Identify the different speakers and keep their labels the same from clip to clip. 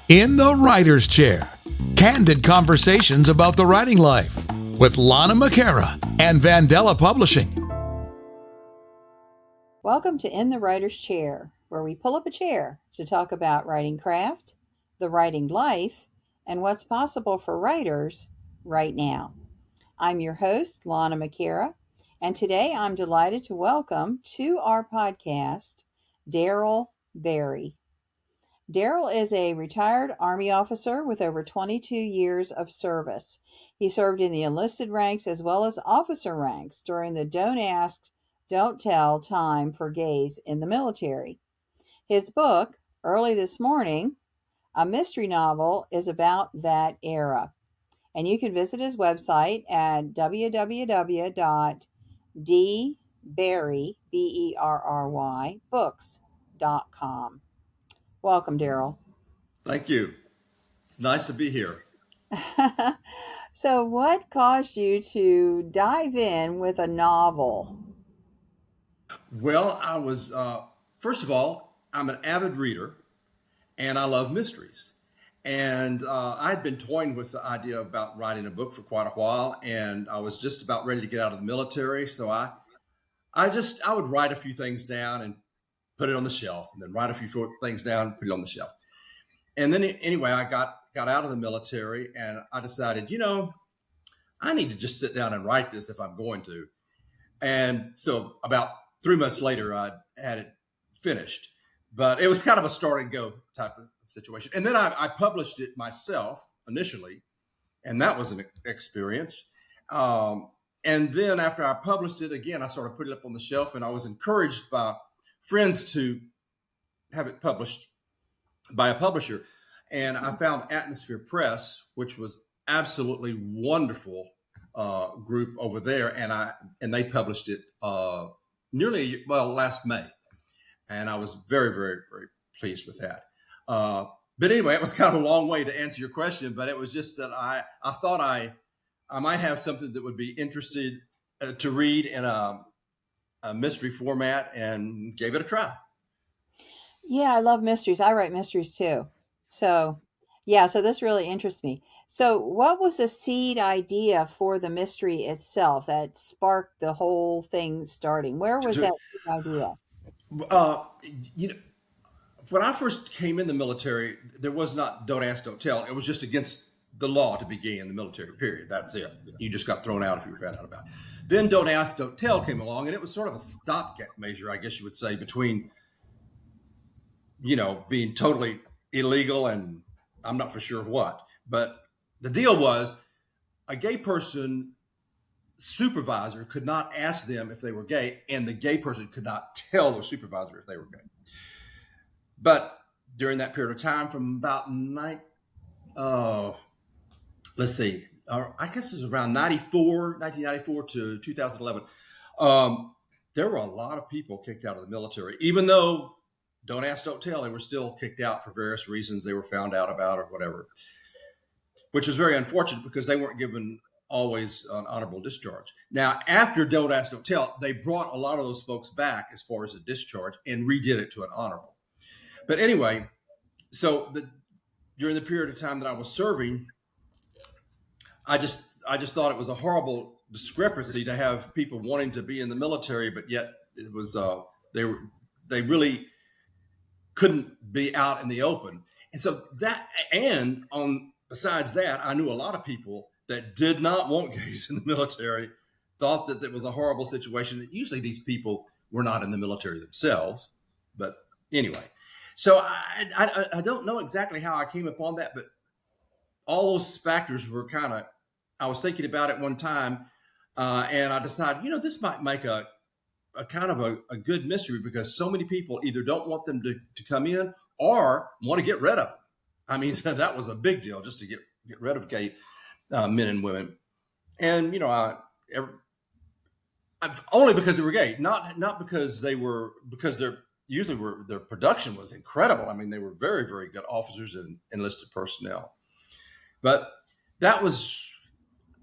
Speaker 1: In the Writer's Chair, candid conversations about the writing life with Lana McAra and Vandella Publishing.
Speaker 2: Welcome to In the Writer's Chair, where we pull up a chair to talk about writing craft, the writing life, and what's possible for writers right now. I'm your host, Lana McAra, and today I'm delighted to welcome to our podcast, Darrell Berry. Darrell is a retired Army officer with over 22 years of service. He served in the enlisted ranks as well as officer ranks during the Don't Ask, Don't Tell time for gays in the military. His book, Early This Morning, a mystery novel, is about that era. And you can visit his website at www.dberry.books.com. Welcome, Darrell.
Speaker 3: Thank you. It's nice to be here.
Speaker 2: So, what caused you to dive in with a novel?
Speaker 3: Well, first of all, I'm an avid reader and I love mysteries. And I'd been toying with the idea about writing a book for quite a while, and I was just about ready to get out of the military. So I would write a few things down and put it on the shelf, and then write a few things down and put it on the shelf. And then anyway, I got out of the military and I decided, I need to just sit down and write this if I'm going to. And so about 3 months later, I had it finished, but it was kind of a start and go type of situation. And then I published it myself initially, and that was an experience. And then after I published it again, I started putting it up on the shelf, and I was encouraged by friends to have it published by a publisher. And I found Atmosphere Press, which was absolutely wonderful group over there. And they published it last May. And I was very, very, very pleased with that. But anyway, it was kind of a long way to answer your question, but it was just that I thought I might have something that would be interested to read in a mystery format, and gave it a try.
Speaker 2: Yeah, I love mysteries. I write mysteries too. So, so this really interests me. So, what was the seed idea for the mystery itself that sparked the whole thing starting? Where was that seed idea?
Speaker 3: When I first came in the military, there was not Don't Ask, Don't Tell. It was just against the law to be gay in the military, period. That's it. You just got thrown out if you were found out about it. Then Don't Ask, Don't Tell came along, and it was sort of a stopgap measure, I guess you would say, between, being totally illegal and I'm not for sure what. But the deal was a gay person supervisor could not ask them if they were gay, and the gay person could not tell their supervisor if they were gay. But during that period of time, from about I guess it was around 1994 to 2011, there were a lot of people kicked out of the military. Even though Don't Ask, Don't Tell, they were still kicked out for various reasons they were found out about or whatever, which was very unfortunate because they weren't given always an honorable discharge. Now, after Don't Ask, Don't Tell, they brought a lot of those folks back as far as a discharge and redid it to an honorable. But anyway, so during the period of time that I was serving, I just thought it was a horrible discrepancy to have people wanting to be in the military, but yet it was they really couldn't be out in the open. And so besides that, I knew a lot of people that did not want gays in the military, thought that it was a horrible situation. Usually these people were not in the military themselves, but anyway. So I don't know exactly how I came upon that, but all those factors were I was thinking about it one time, and I decided, this might make a kind of a good mystery because so many people either don't want them to come in or want to get rid of them. I mean, that was a big deal just to get rid of gay men and women. And, only because they were gay, not because their production was incredible. I mean, they were very, very good officers and enlisted personnel. But that was,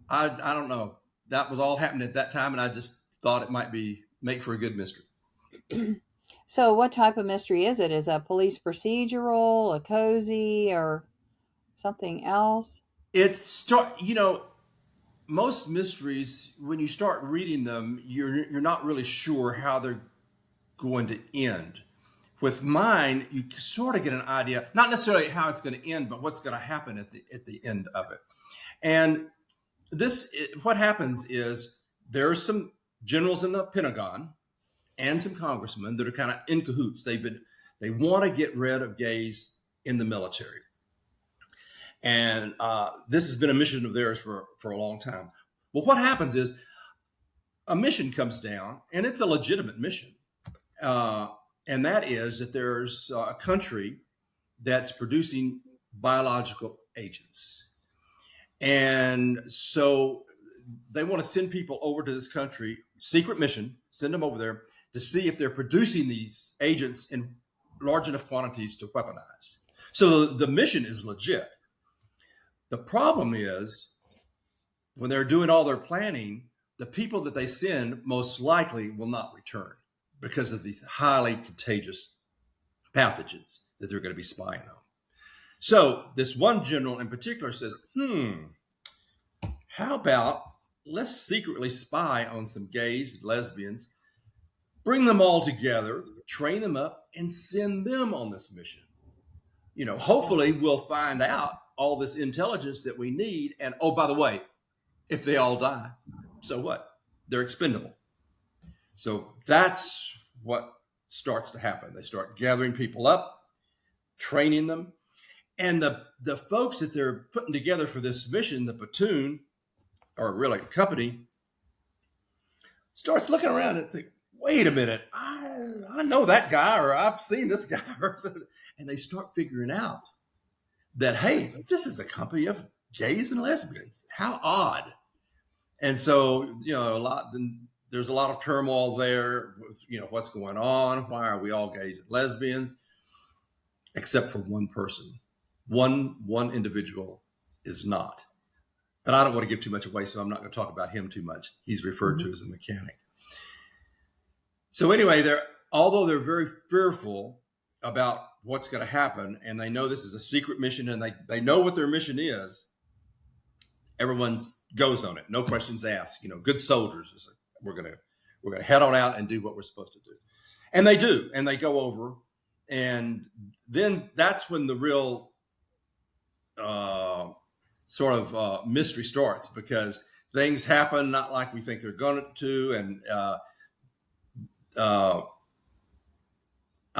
Speaker 3: I don't know, that was all happening at that time, and I just thought it might make for a good mystery.
Speaker 2: So what type of mystery is it? Is it a police procedural, a cozy, or something else?
Speaker 3: Most mysteries, when you start reading them, you're not really sure how they're going to end. With mine, you sort of get an idea, not necessarily how it's going to end, but what's going to happen at the end of it. And what happens is there are some generals in the Pentagon and some congressmen that are kind of in cahoots. They want to get rid of gays in the military. And this has been a mission of theirs for a long time. Well, what happens is a mission comes down, and it's a legitimate mission. And that is that there's a country that's producing biological agents. And so they want to send people over to this country, secret mission, send them over there to see if they're producing these agents in large enough quantities to weaponize. So the mission is legit. The problem is when they're doing all their planning, the people that they send most likely will not return because of these highly contagious pathogens that they're going to be spying on. So this one general in particular says, how about let's secretly spy on some gays and lesbians, bring them all together, train them up, and send them on this mission. Hopefully we'll find out all this intelligence that we need. And oh, by the way, if they all die, so what? They're expendable. So that's what starts to happen. They start gathering people up, training them. And the folks that they're putting together for this mission, the platoon, or really a company, starts looking around and think, wait a minute, I know that guy, or I've seen this guy. And they start figuring out that, hey, this is a company of gays and lesbians. How odd. And so, there's a lot of turmoil there with, what's going on? Why are we all gays and lesbians? Except for one person. One individual is not. And I don't want to give too much away, so I'm not going to talk about him too much. He's referred to as a mechanic. So anyway, although they're very fearful about what's going to happen, and they know this is a secret mission, and they know what their mission is, everyone goes on it. No questions asked. Good soldiers. It's like, we're going to head on out and do what we're supposed to do. And they do, and they go over. And then that's when the real mystery starts, because things happen not like we think they're going to. And I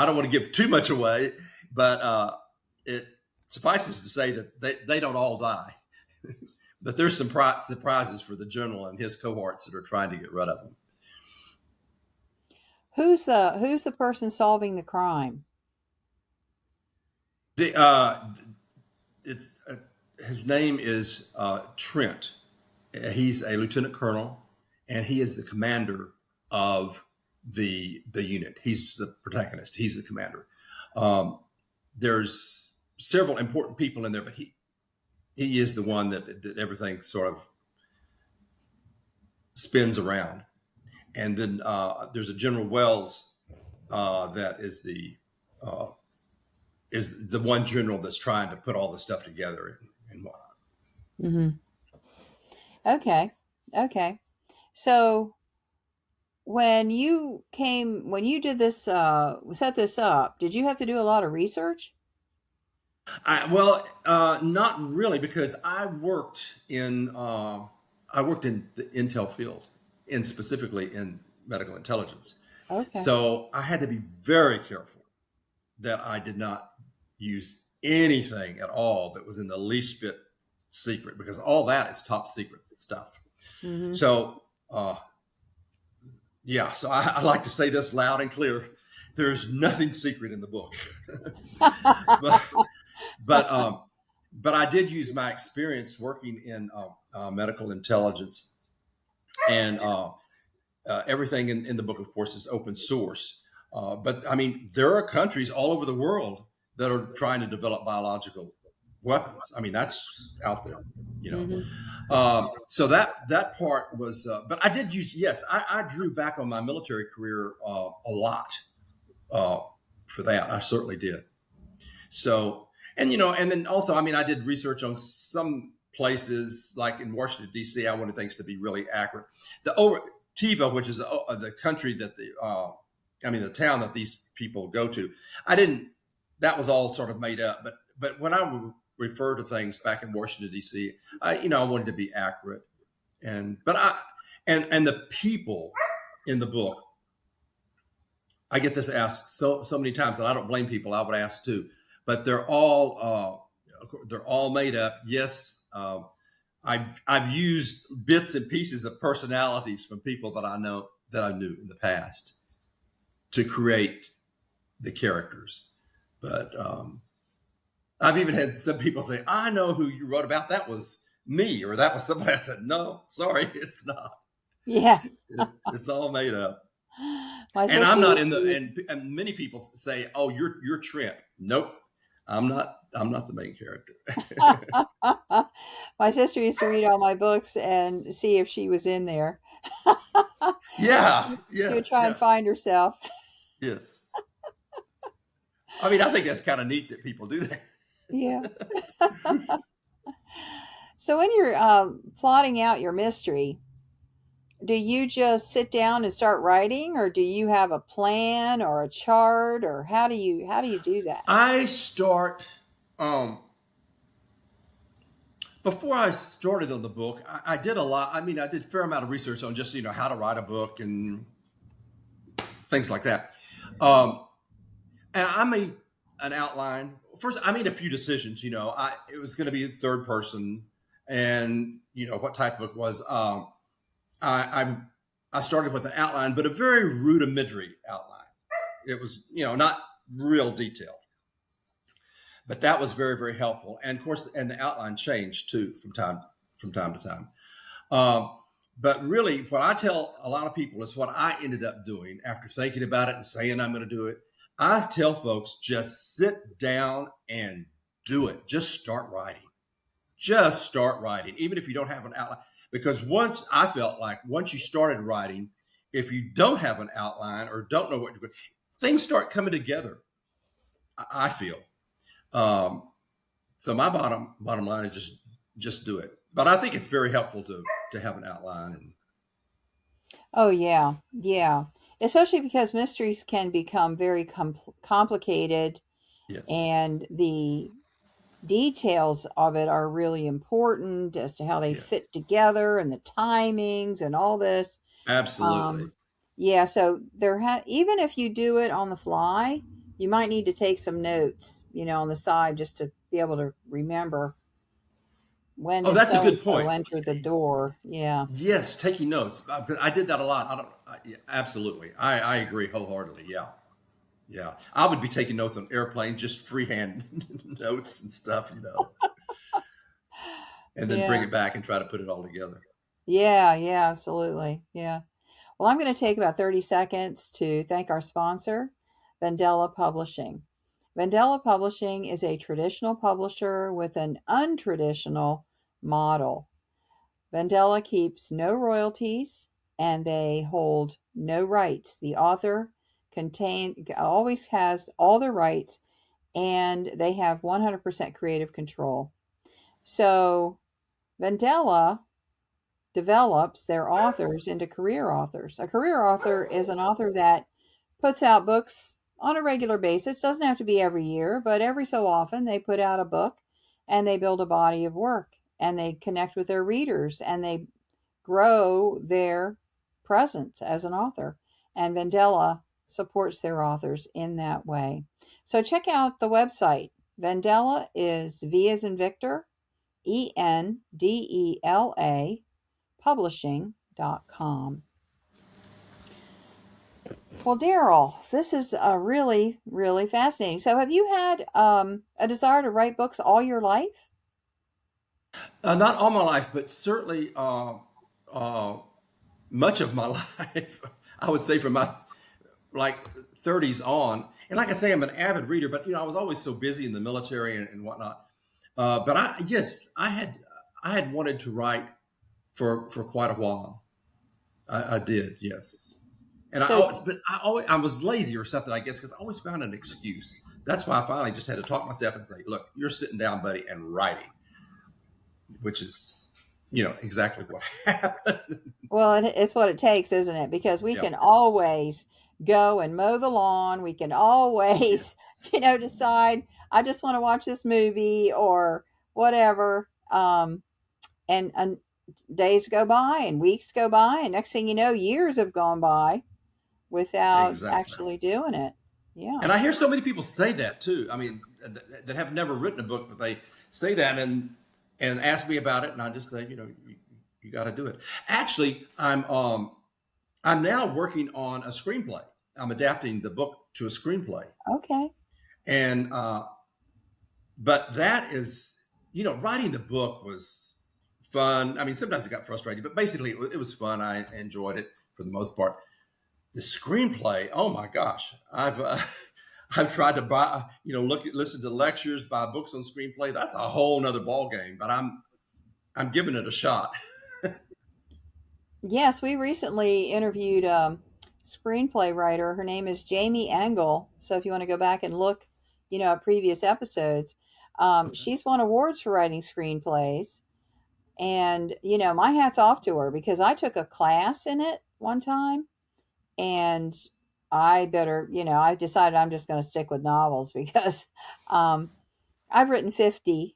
Speaker 3: don't want to give too much away, but it suffices to say that they don't all die. But there's some surprises for the general and his cohorts that are trying to get rid of them.
Speaker 2: Who's the person solving the crime?
Speaker 3: His name is Trent. He's a lieutenant colonel, and he is the commander of the unit. He's the protagonist. He's the commander. There's several important people in there, but he is the one that everything sort of spins around. And then there's a General Wells that is the one general that's trying to put all this stuff together and whatnot.
Speaker 2: Mm-hmm. Okay. So when you did this, set this up, did you have to do a lot of research?
Speaker 3: Not really, because I worked in the intel field, and specifically in medical intelligence.
Speaker 2: Okay.
Speaker 3: So I had to be very careful that I did not use anything at all that was in the least bit secret, because all that is top secret stuff. Mm-hmm. So, so I like to say this loud and clear. There's nothing secret in the book. But I did use my experience working in medical intelligence, and everything in the book, of course, is open source. But I mean, there are countries all over the world that are trying to develop biological weapons. I mean, that's out there, Mm-hmm. So that part was, but I did use, I drew back on my military career a lot for that. I certainly did. So, And, and then also, I mean, I did research on some places like in Washington, D.C. I wanted things to be really accurate. Tiva, which is the country that the town that these people go to, that was all sort of made up. But when I would refer to things back in Washington, D.C., I wanted to be accurate. And the people in the book, I get this asked so many times, and I don't blame people. I would ask too, but they're all made up. Yes, I've used bits and pieces of personalities from people that I knew in the past to create the characters. But I've even had some people say, "I know who you wrote about. That was me," or "That was somebody." I said, "No, sorry, it's not.
Speaker 2: Yeah.
Speaker 3: It's all made up."
Speaker 2: My
Speaker 3: And I'm not
Speaker 2: sister
Speaker 3: and many people say, "Oh, you're Trent." Nope, I'm not the main character.
Speaker 2: my sister used to read all my books and see if she was in there.
Speaker 3: Yeah,
Speaker 2: She
Speaker 3: yeah,
Speaker 2: would try and
Speaker 3: yeah,
Speaker 2: find herself.
Speaker 3: yes. I mean, I think that's kind of neat that people do that.
Speaker 2: Yeah. So when you're plotting out your mystery, do you just sit down and start writing, or do you have a plan or a chart, or how do you do that?
Speaker 3: I start before I started on the book. I did a lot. I mean, I did a fair amount of research on just how to write a book and things like that. And I made an outline. First, I made a few decisions. It was going to be third person, and what type of book was. I started with an outline, but a very rudimentary outline. It was not real detailed, but that was very, very helpful. And of course, and the outline changed too from time to time. But really, what I tell a lot of people is what I ended up doing after thinking about it and saying I'm going to do it. I tell folks, just sit down and do it. Just start writing. Just start writing, even if you don't have an outline. Because once you started writing, if you don't have an outline or don't know what to do, things start coming together. I feel. So my bottom line is just do it. But I think it's very helpful to have an outline.
Speaker 2: Oh yeah, yeah. Especially because mysteries can become very complicated,
Speaker 3: Yes,
Speaker 2: and the details of it are really important as to how they
Speaker 3: yes,
Speaker 2: fit together and the timings and all this.
Speaker 3: absolutely.
Speaker 2: Yeah, so even if you do it on the fly, you might need to take some notes, on the side, just to be able to remember when
Speaker 3: Oh,
Speaker 2: did
Speaker 3: that's a
Speaker 2: so and
Speaker 3: good
Speaker 2: so
Speaker 3: point.
Speaker 2: enter the door. Yeah.
Speaker 3: Yes, taking notes. I did that a lot. Yeah, absolutely. I agree wholeheartedly. Yeah. Yeah. I would be taking notes on airplanes, just freehand notes and stuff, and then bring
Speaker 2: Yeah.
Speaker 3: it back and try to put it all together.
Speaker 2: Yeah, yeah, absolutely. Yeah. Well, I'm going to take about 30 seconds to thank our sponsor, Vandella Publishing. Vandella Publishing is a traditional publisher with an untraditional model. Vandella keeps no royalties and they hold no rights. The author always has all the rights, and they have 100% creative control. So Vandella develops their authors into career authors. A career author is an author that puts out books on a regular basis. Doesn't have to be every year, but every so often they put out a book and they build a body of work and they connect with their readers and they grow their presence as an author. And Vandella supports their authors in that way. So check out the website. Vandella is V as in Victor, Endela publishing.com. Well, Darrell, this is really, really fascinating. So, have you had a desire to write books all your life?
Speaker 3: Not all my life, but certainly uh, much of my life. I would say from my like 30s on. And like I say, I'm an avid reader, but I was always so busy in the military and whatnot. But I had wanted to write for quite a while. I did, yes. And
Speaker 2: So,
Speaker 3: I was lazy or something, I guess, because I always found an excuse that's why I finally just had to talk myself and say, look, you're sitting down, buddy, and writing, which is, exactly what happened.
Speaker 2: Well, it's what it takes, isn't it? Because we
Speaker 3: Yeah.
Speaker 2: can always go and mow the lawn. We can
Speaker 3: Yeah.
Speaker 2: always, decide, I just want to watch this movie or whatever. And days go by and weeks go by. And next thing you know, years have gone by without
Speaker 3: Exactly.
Speaker 2: actually doing it. Yeah.
Speaker 3: And I hear so many people say that too. I mean, that have never written a book, but they say that and ask me about it, and I just say, you got to do it. Actually, I'm now working on a screenplay. I'm adapting the book to a screenplay,
Speaker 2: Okay.
Speaker 3: and but that is, writing the book was fun. I mean, sometimes it got frustrating, but basically it was fun. I enjoyed it for the most part. The screenplay, oh my gosh, I've I've tried to buy, listen to lectures, buy books on screenplay. That's a whole nother ball game, but I'm giving it a shot.
Speaker 2: Yes, we recently interviewed a screenplay writer. Her name is Jamie Engel. So if you want to go back and look, at previous episodes,
Speaker 3: Okay.
Speaker 2: she's won awards for writing screenplays. And, my hat's off to her because I took a class in it one time and I decided I'm just going to stick with novels because um, I've written 50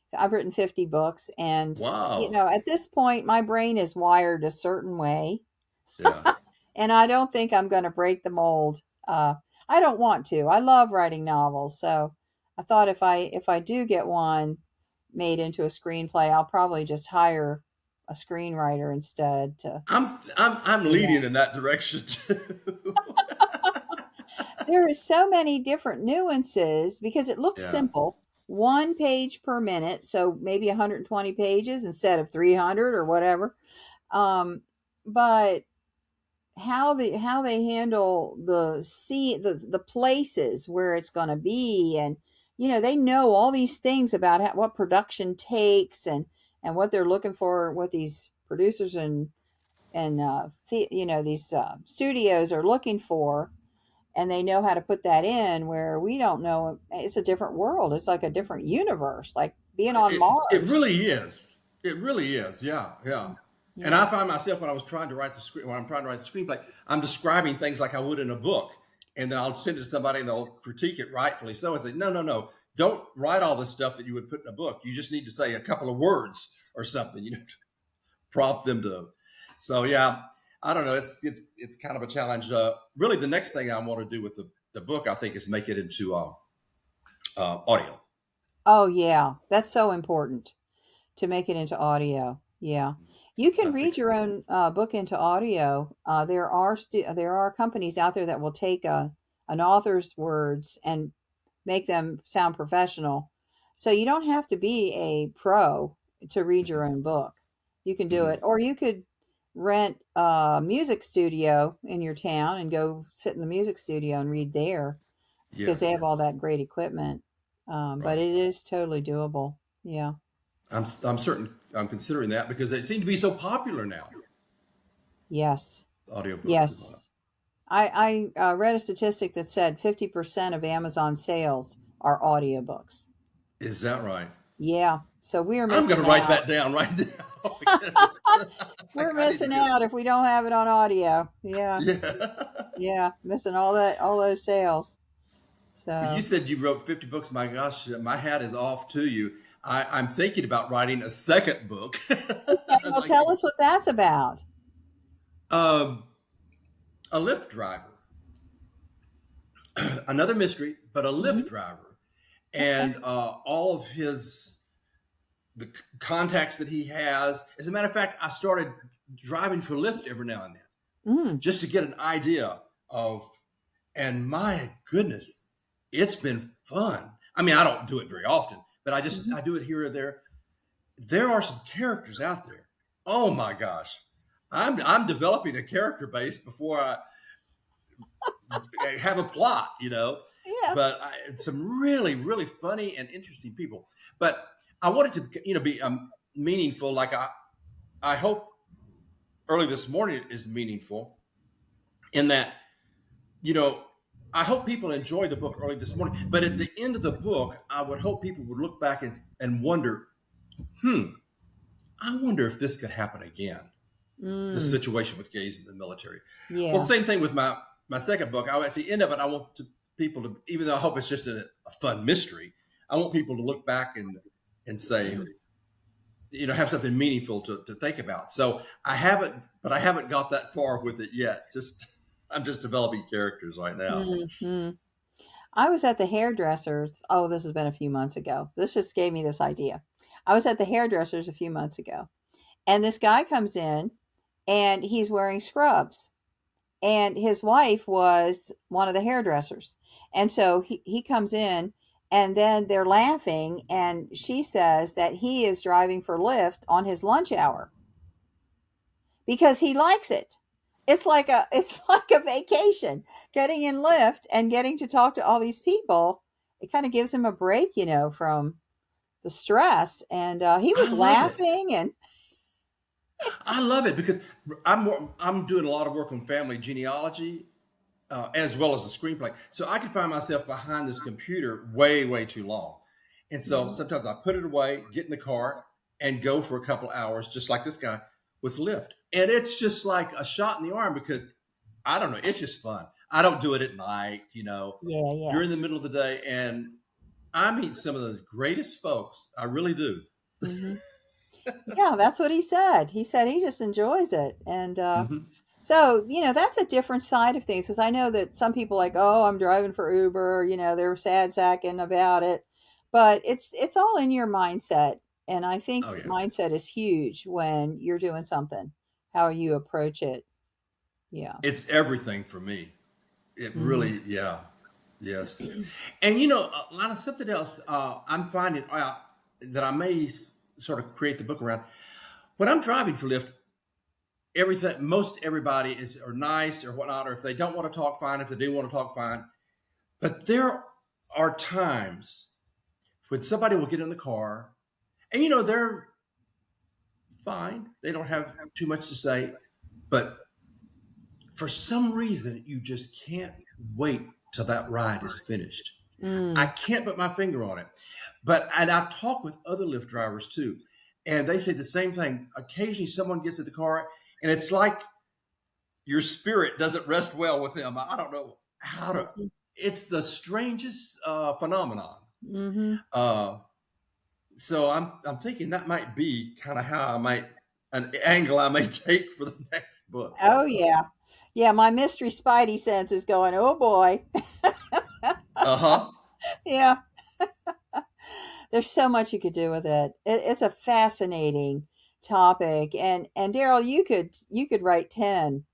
Speaker 2: books. And,
Speaker 3: Wow.
Speaker 2: at this point, my brain is wired a certain way.
Speaker 3: Yeah.
Speaker 2: And I don't think I'm going to break the mold. I don't want to. I love writing novels, so I thought if I do get one made into a screenplay, I'll probably just hire a screenwriter instead to.
Speaker 3: I'm
Speaker 2: Yeah.
Speaker 3: leading in that direction too.
Speaker 2: There are so many different nuances because it looks
Speaker 3: Yeah.
Speaker 2: simple. One page per minute, so maybe 120 pages instead of 300 or whatever. But how they handle the places where it's going to be, and they know all these things about what production takes, and what they're looking for, what these producers and these studios are looking for, and they know how to put that in where we don't know. It's a different world. It's like a different universe, like being on
Speaker 3: It
Speaker 2: Mars.
Speaker 3: really is. It really is. Yeah, yeah. And
Speaker 2: Yeah.
Speaker 3: I find myself when I'm trying to write the screenplay, I'm describing things like I would in a book, and then I'll send it to somebody and they'll critique it rightfully so. I say, no, no, no, don't write all the stuff that you would put in a book. You just need to say a couple of words or something, to prompt them to. So yeah, I don't know. It's kind of a challenge. Really, the next thing I want to do with the book, I think, is make it into audio.
Speaker 2: Oh yeah, that's so important to make it into audio. Yeah. You
Speaker 3: I
Speaker 2: can
Speaker 3: think.
Speaker 2: read your own book into audio. There are companies out there that will take an author's words and make them sound professional. So you don't have to be a pro to read your own book. You can do
Speaker 3: Mhm.
Speaker 2: it, or you could rent a music studio in your town and go sit in the music studio and read there because they have all
Speaker 3: Yes.
Speaker 2: that great equipment. But
Speaker 3: Right.
Speaker 2: it is totally doable. Yeah.
Speaker 3: I'm certain I'm considering that because they seem to be so popular now.
Speaker 2: Yes.
Speaker 3: Audiobooks and whatnot.
Speaker 2: Yes. I read a statistic that said 50% of Amazon sales are audiobooks.
Speaker 3: Is that right?
Speaker 2: Yeah. So we're
Speaker 3: I'm going
Speaker 2: missing
Speaker 3: to write
Speaker 2: out.
Speaker 3: that down right now because
Speaker 2: We're
Speaker 3: I need to
Speaker 2: missing
Speaker 3: get it.
Speaker 2: out if we don't have it on audio. Yeah.
Speaker 3: Yeah.
Speaker 2: Yeah. Missing all those sales.
Speaker 3: Well, you
Speaker 2: So,
Speaker 3: said you wrote 50 books. My gosh, my hat is off to you. I'm thinking about writing a second book.
Speaker 2: okay.
Speaker 3: I'd
Speaker 2: Well,
Speaker 3: like to
Speaker 2: tell
Speaker 3: get
Speaker 2: us what that's about.
Speaker 3: um, a Lyft driver, another mystery, but a Lyft
Speaker 2: Hmm.
Speaker 3: driver,
Speaker 2: Okay.
Speaker 3: and all of the contacts that he has. As a matter of fact, I started driving for Lyft every now and then
Speaker 2: Mm.
Speaker 3: just to get an idea of. And my goodness, it's been fun. I mean, I don't do it very often, but
Speaker 2: Hmm.
Speaker 3: I do it here or there. There are some characters out there. Oh my gosh, I'm developing a character base before I have a plot.
Speaker 2: Yeah.
Speaker 3: But some really really funny and interesting people. But I want it to be meaningful. Like I hope early this morning is meaningful in that you know I hope people enjoy the book early this morning. But at the end of the book, I would hope people would look back and wonder, hmm, I wonder if this could happen again. The
Speaker 2: Mm,
Speaker 3: situation with gays in the military. Well,
Speaker 2: yeah.
Speaker 3: same thing with my second book. At the end of it, I want people to, even though I hope it's just a fun mystery, I want people to look back and say, have something meaningful to think about. So I haven't got that far with it yet. Just I'm just developing characters right now.
Speaker 2: Mm-hmm. I was at the hairdresser's. Oh, this has been a few months ago. This just gave me this idea. I was at the hairdresser's a few months ago, and this guy comes in and he's wearing scrubs. And his wife was one of the hairdressers. And so he comes in and then they're laughing. And she says that he is driving for Lyft on his lunch hour because he likes it. It's like a vacation, getting in Lyft and getting to talk to all these people. It kind of gives him a break, from the stress. And he
Speaker 3: I
Speaker 2: was
Speaker 3: love it.
Speaker 2: laughing and
Speaker 3: I love it because I'm doing a lot of work on family genealogy as well as the screenplay. So I can find myself behind this computer way too long, and so
Speaker 2: Mhm.
Speaker 3: sometimes I put it away, get in the car, and go for a couple hours, just like this guy with Lyft. And it's just like a shot in the arm because I don't know, it's just fun. I don't do it at night,
Speaker 2: Yeah, yeah.
Speaker 3: during the middle of the day, and I meet some of the greatest folks. I really do.
Speaker 2: Hmm. Yeah, that's what he said. He said he just enjoys it. And
Speaker 3: Hmm.
Speaker 2: so, that's a different side of things because I know that some people like, oh, I'm driving for Uber, they're sad sacking about it. But it's all in your mindset. And I think
Speaker 3: Oh yeah,
Speaker 2: mindset is huge when you're doing something, how you approach it. Yeah.
Speaker 3: it's everything for me. It
Speaker 2: Hmm.
Speaker 3: really, yeah, yes. And Lana, something else I'm finding out that I may sort of create the book around. When I'm driving for Lyft, most everybody is or nice or whatnot, or if they don't want to talk, fine. If they do want to talk, fine. But there are times when somebody will get in the car, and they're fine. They don't have too much to say, but for some reason, you just can't wait till that ride is finished. I
Speaker 2: Mm.
Speaker 3: can't put my finger on it. And I've talked with other Lyft drivers too, and they say the same thing. Occasionally, someone gets in the car, and it's like your spirit doesn't rest well with them. I don't know how to. It's the strangest phenomenon.
Speaker 2: Mm-hmm.
Speaker 3: Uh, so I'm thinking that might be kind of how I might an angle I may take for the next book.
Speaker 2: Oh, yeah. Yeah, my mystery spidey sense is going, oh boy.
Speaker 3: Uh-huh.
Speaker 2: Yeah. There's so much you could do with it. It's a fascinating topic, and Daryl, you could write 10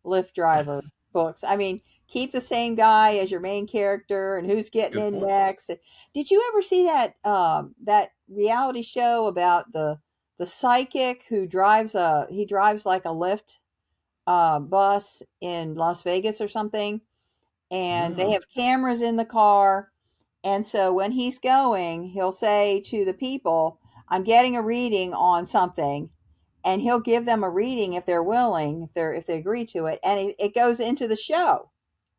Speaker 2: Lyft driver books. I mean, keep the same guy as your main character, and who's getting
Speaker 3: Good
Speaker 2: in
Speaker 3: point.
Speaker 2: next. Did you ever see that reality show about the psychic who drives like a Lyft bus in Las Vegas or something, and they
Speaker 3: No.
Speaker 2: have cameras in the car. And so when he's going, he'll say to the people, I'm getting a reading on something. And he'll give them a reading if they're willing, if they agree to it. And it goes into the show.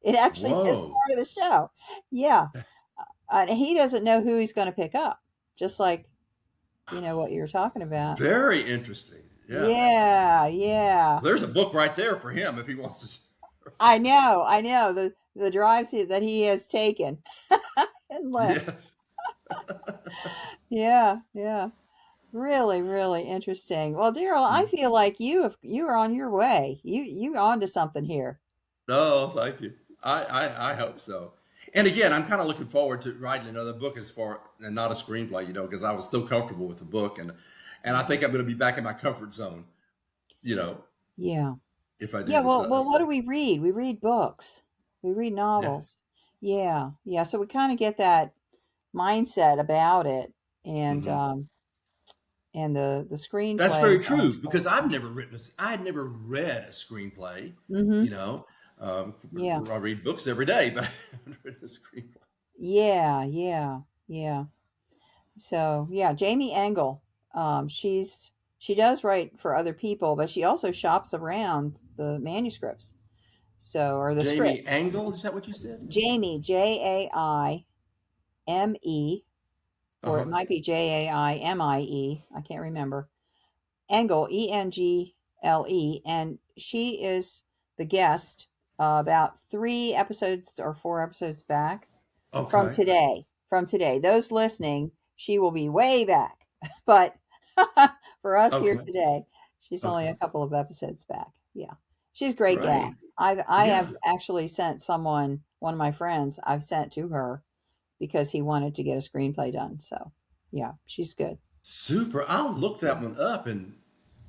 Speaker 2: It actually is
Speaker 3: Whoa.
Speaker 2: part of the show. Yeah. And he doesn't know who he's going to pick up, just like, what you were talking about.
Speaker 3: Very interesting. Yeah.
Speaker 2: Yeah. Yeah.
Speaker 3: There's a book right there for him if he wants to.
Speaker 2: I know. I know. The drives that he has taken and left.
Speaker 3: Yes.
Speaker 2: Yeah. Yeah. Really, really interesting. Well, Daryl, I feel like you are on your way. You on to something here.
Speaker 3: No, thank you. I hope so. And again, I'm kind of looking forward to writing another book as far and not a screenplay, because I was so comfortable with the book, and I think I'm going to be back in my comfort zone, you know,
Speaker 2: Yeah.
Speaker 3: if I do
Speaker 2: Yeah,
Speaker 3: this
Speaker 2: well,
Speaker 3: other
Speaker 2: what
Speaker 3: stuff.
Speaker 2: do we read? We read books. We read
Speaker 3: Yeah,
Speaker 2: novels. Yeah. Yeah, so we kind of get that mindset about it, and
Speaker 3: hmm
Speaker 2: the
Speaker 3: that's very
Speaker 2: screenplays are
Speaker 3: true because
Speaker 2: so.
Speaker 3: I had never read a screenplay, you
Speaker 2: Mhm.
Speaker 3: know.
Speaker 2: Yeah.
Speaker 3: I read books every day, but I haven't read a screenplay.
Speaker 2: Yeah, yeah. Yeah. So, yeah, Jamie Engel, she does write for other people, but she also shops around the manuscripts. So, or the
Speaker 3: Jamie
Speaker 2: script.
Speaker 3: Angle, is that what you said?
Speaker 2: Jamie, Jaime, or it
Speaker 3: Uh-huh.
Speaker 2: might be Jaimie. I can't remember. Engel, Engle, and she is the guest about 3 episodes or 4 episodes back from
Speaker 3: Okay.
Speaker 2: today. From today, those listening, she will be way back, but for us here
Speaker 3: Okay.
Speaker 2: today, she's only
Speaker 3: Okay.
Speaker 2: a couple of episodes back. Yeah, she's a great gal.
Speaker 3: Great.
Speaker 2: I
Speaker 3: Yeah.
Speaker 2: have actually sent one of my friends, I've sent to her because he wanted to get a screenplay done. So, yeah, she's good.
Speaker 3: Super. I'll look that one up and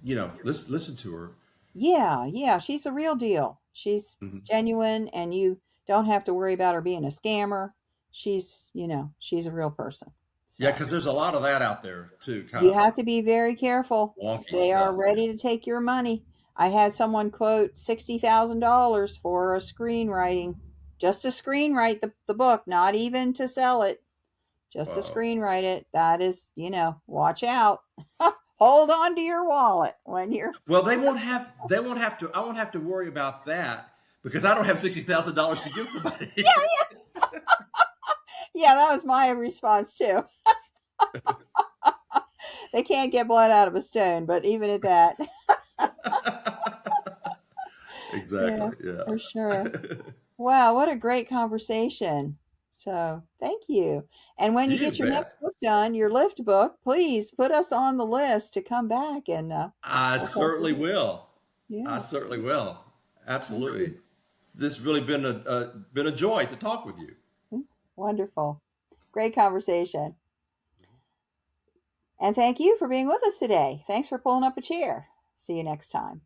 Speaker 3: listen to her.
Speaker 2: Yeah, yeah, she's the real deal. She's
Speaker 3: Mhm.
Speaker 2: genuine, and you don't have to worry about her being a scammer. She's a real person.
Speaker 3: Yeah,
Speaker 2: So
Speaker 3: because there's a lot of that out there too, kind
Speaker 2: you
Speaker 3: of
Speaker 2: have to be very careful.
Speaker 3: wonky
Speaker 2: They are
Speaker 3: stuff.
Speaker 2: ready to take your money. I had someone quote $60,000 for a screenwriting, just to screenwrite the book, not even to sell it, just to
Speaker 3: Wow.
Speaker 2: screenwrite it. That is, watch out. Hold on to your wallet when you're.
Speaker 3: Well, they won't have to. I won't have to worry about that because I don't have $60,000 to give somebody.
Speaker 2: Yeah, that was my response too. They can't get blood out of a stone, but even at that, yeah,
Speaker 3: Exactly. Yeah.
Speaker 2: for sure. Wow, what a great conversation. So, thank you. And when you
Speaker 3: You
Speaker 2: get your
Speaker 3: bet.
Speaker 2: next book done, your Lyft book, please put us on the list to come back and
Speaker 3: I
Speaker 2: we'll talk
Speaker 3: certainly
Speaker 2: about it.
Speaker 3: will. I
Speaker 2: Yeah,
Speaker 3: certainly will.
Speaker 2: thank you.
Speaker 3: Absolutely. This has really been a joy to talk with you.
Speaker 2: Wonderful. Great conversation. And thank you for being with us today. Thanks for pulling up a chair. See you next time.